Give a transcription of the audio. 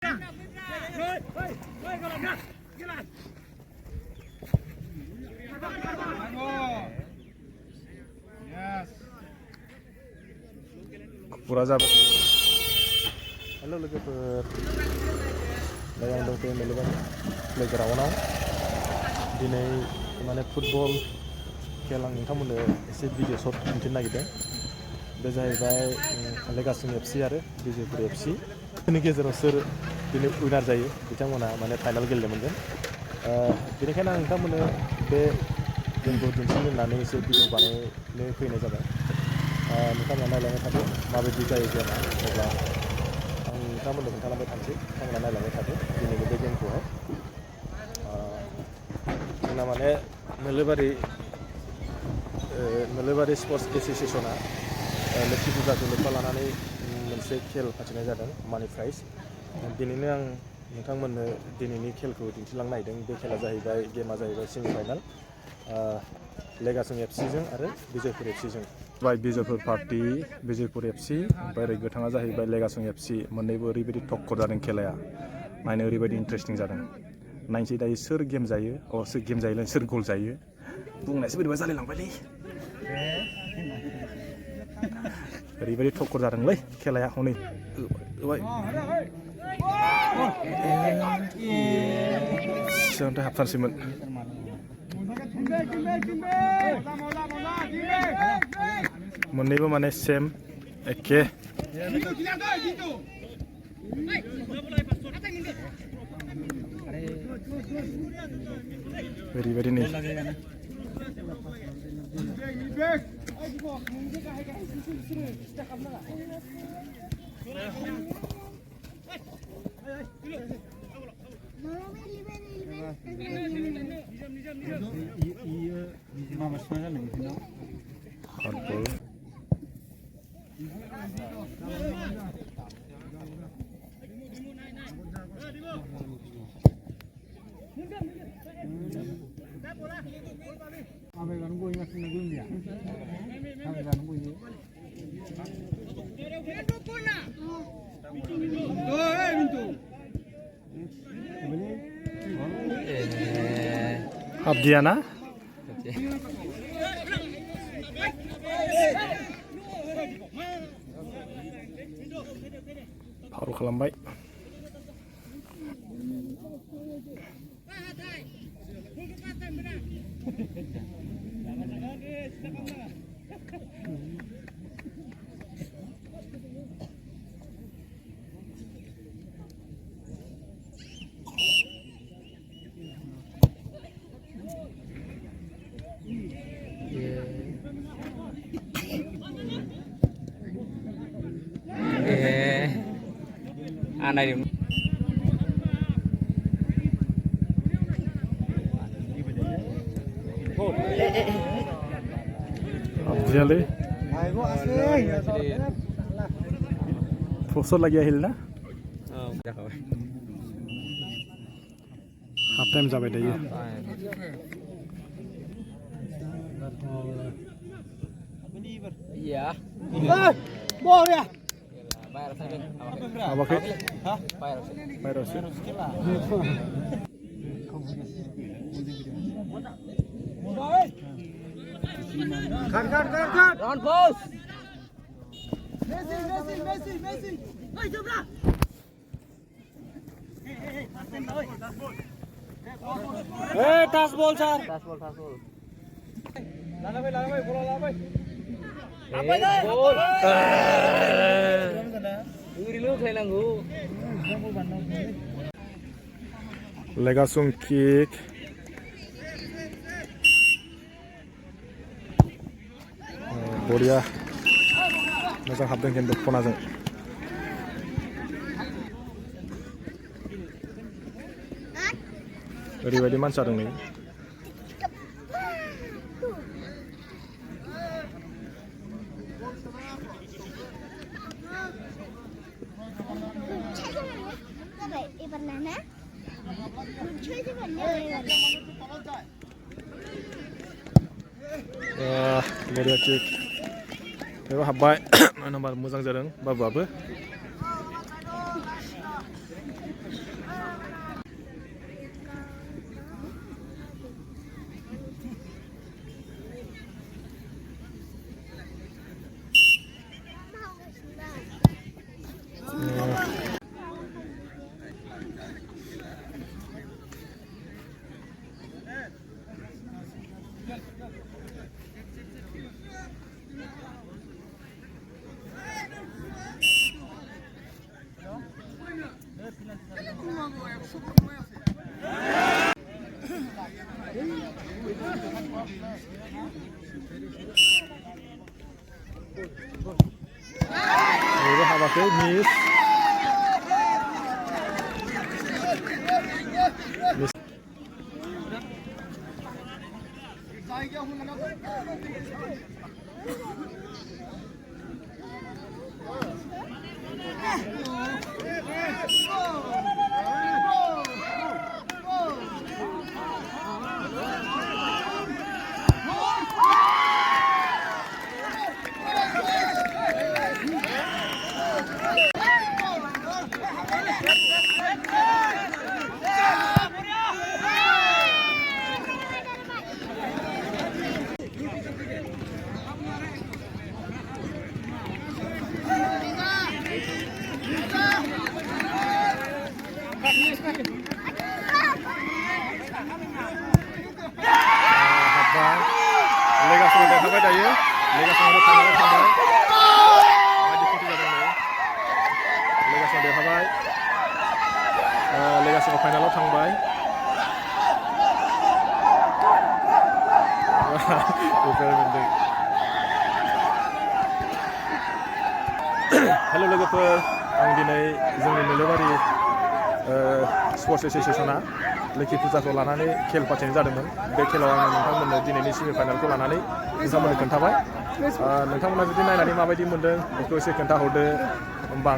Pura जाबाय हेल' लोगोफोर दायो आं दंफैयो मेलेबारि प्लेग्राउन्डआव दिनै माने फुटबल खेला आं नोंथांमोननो एसे भिडिअ शट दिन्थिनो नागिरदों बे जाहैबाय लेगासिं एफसि आरो बिजयपुर एफसि नि गेजेराव सोर दिनै उइनार जायो बिथांमोना माने फाइनाल गेलेनो मोनगोन बेनिखायनो आं नोंथांमोननो बे गेमखौ दिन्थिनो होननानै एसे भिडिअ बानायनो फैनाय जाबाय नोंथांमोना नायलांबाय थादो माबायदि जायो गेमा अब्ला आं नोंथांमोननो खोन्थालांबाय थानोसै नोंथांमोना नायलांबाय थादो दिनैनि बे गेमखौहाय जोंना माने नोलोबारि स्पर्ट्स एस'सियेसना लोक्षि फुजाखौ लोब्बा लानानै मोनसे खेल फाथिनाय जादों मानि प्राइज दिनैनो आं नोंथांमोननो दिनैनि खेलखौ दिन्थिलांनो नागिरदों बे खेला जाहैबाय गेमा जाहैबाय सेमि फाइनाल लेगासिं एफसिजों आरो बिजयपुर एफसिजों बिजयपुर पार्टी बिजयपुर एफसि ओमफ्राय ओरै गोथाङा जाहैबाय लेगासिं एफसि मोननैबो ओरैबायदि टक्कर जादों खेलाया नायनो ओरैबायदि इन्टारेस्टिं जादों नायनोसै दायो सोर गेम जायो सोर गेम जायोलाय सोर गल जायो बुंनायसो बोरैबा जालायलांबायलै ओरैबायदि टक्कर जादोंलै खेलाया हनै सिगांथ' हाबथारसैमोन मोननैबो माने सेम एखे ओरैबायदि नै Abdiana Faru खालामबाय Anay Abdiale Foso lagi ahil na half time जाबाय दायो iya bol ya bayar saja apa ke bayar Cut. Round pause. Messi. Hey, jumpa. Hey, tas ball, sir. Tas ball. Lana bhai, bola la bhai. Apa ini? Ball. Lu khailanggu. Legasung kick. बरिया मोजां हाबदों खिन्थु खनाजों ओरैबायदि मानसि जादों नै बरिया kick बेयाव हाबबाय मानो होनबा मोजां जादों बाबुआबो बेबो हाबाखै मिस लेगासिनो देरहाबाय दायो लेगासिनो फाइनालाव थांबाय बायदि खथि जादों लेगासिनो देरहाबाय लेगासिनो फाइनालाव थांबाय बेफोर मोनदों हेल' लोगोफोर आं दिनै जोंनि नोलोबारि स्पर्ट्स एस'सियेसना लोखि फुजाखौ लानानै खेल फाथिनाय जादोंमोन बे खेलाव आङो नोंथांमोननो दिनैनि सेमि फाइनालखौ लानानै नोंथांमोननो खोन्थाबाय नोंथांमोना जुदि नायनानै माबायदि मोन्दों बेखौ एसे खोन्थाहरदो होमबा